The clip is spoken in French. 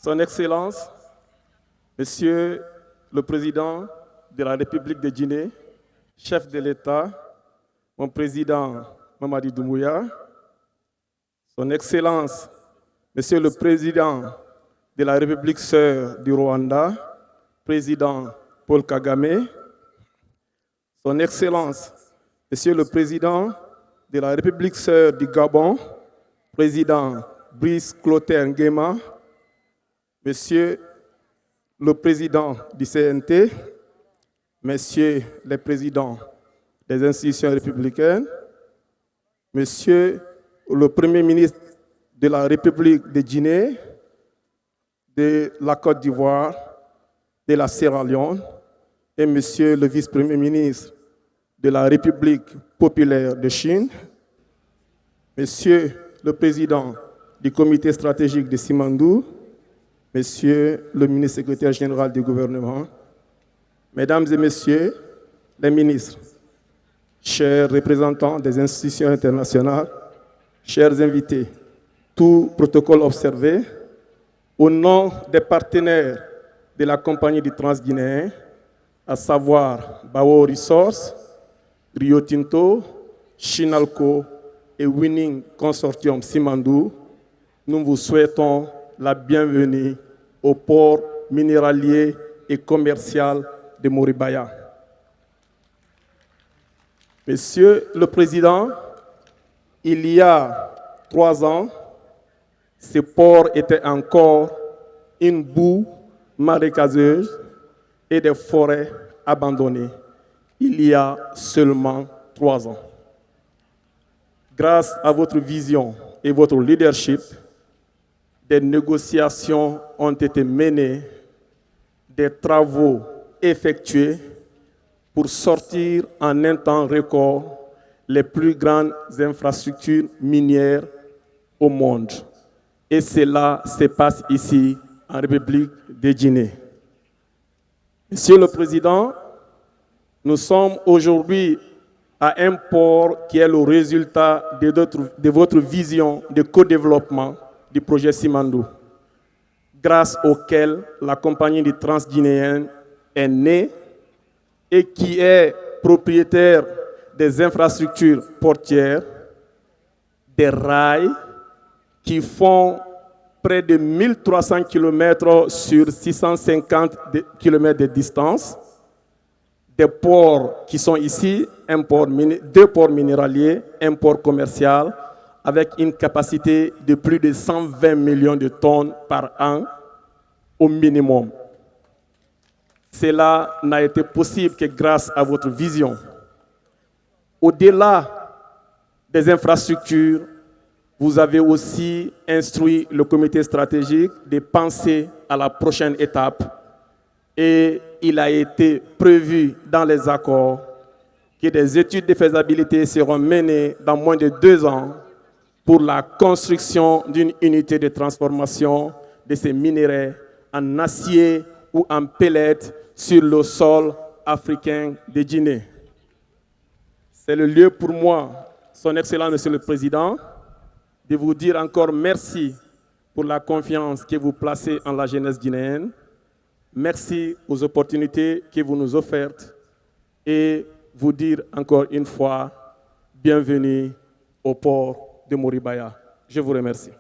Son Excellence, Monsieur le Président de la République de Guinée, chef de l'État, mon président Mamadi Doumbouya, Son Excellence, Monsieur le Président de la République sœur du Rwanda, président Paul Kagame, Son Excellence, Monsieur le Président de la République sœur du Gabon, président Brice Clotaire Nguema, Monsieur le Président du CNT, Messieurs les Présidents des institutions républicaines, Monsieur le Premier ministre de la République de Guinée, de la Côte d'Ivoire, de la Sierra Leone, et Monsieur le Vice-Premier ministre de la République populaire de Chine, Monsieur le Président du Comité stratégique de Simandou, Monsieur le ministre secrétaire général du gouvernement, Mesdames et Messieurs les ministres, chers représentants des institutions internationales, chers invités, tout protocole observé, au nom des partenaires de la compagnie du Transguinéen, à savoir Bao Resources, Rio Tinto, Chinalco et Winning Consortium Simandou, nous vous souhaitons la bienvenue au port minéralier et commercial de Moribaya. Monsieur le Président, il y a 3 ans, ce port était encore une boue marécageuse et des forêts abandonnées. Il y a seulement 3 ans. Grâce à votre vision et votre leadership, des négociations ont été menées, des travaux effectués pour sortir en un temps record les plus grandes infrastructures minières au monde. Et cela se passe ici, en République de Guinée. Monsieur le Président, nous sommes aujourd'hui à un port qui est le résultat de votre vision de co-développement du projet Simandou, grâce auquel la compagnie du Transguinéen est née et qui est propriétaire des infrastructures portières, des rails qui font près de 1300 km sur 650 km de distance, des ports qui sont ici, 2 ports minéraliers, un port commercial, avec une capacité de plus de 120 millions de tonnes par an au minimum. Cela n'a été possible que grâce à votre vision. Au-delà des infrastructures, vous avez aussi instruit le comité stratégique de penser à la prochaine étape et il a été prévu dans les accords que des études de faisabilité seront menées dans moins de 2 ans pour la construction d'une unité de transformation de ces minéraux en acier ou en pellets sur le sol africain de Guinée. C'est le lieu pour moi, Son Excellence Monsieur le Président, de vous dire encore merci pour la confiance que vous placez en la jeunesse guinéenne. Merci aux opportunités que vous nous offrez et vous dire encore une fois, bienvenue au port de Moribaya. Je vous remercie.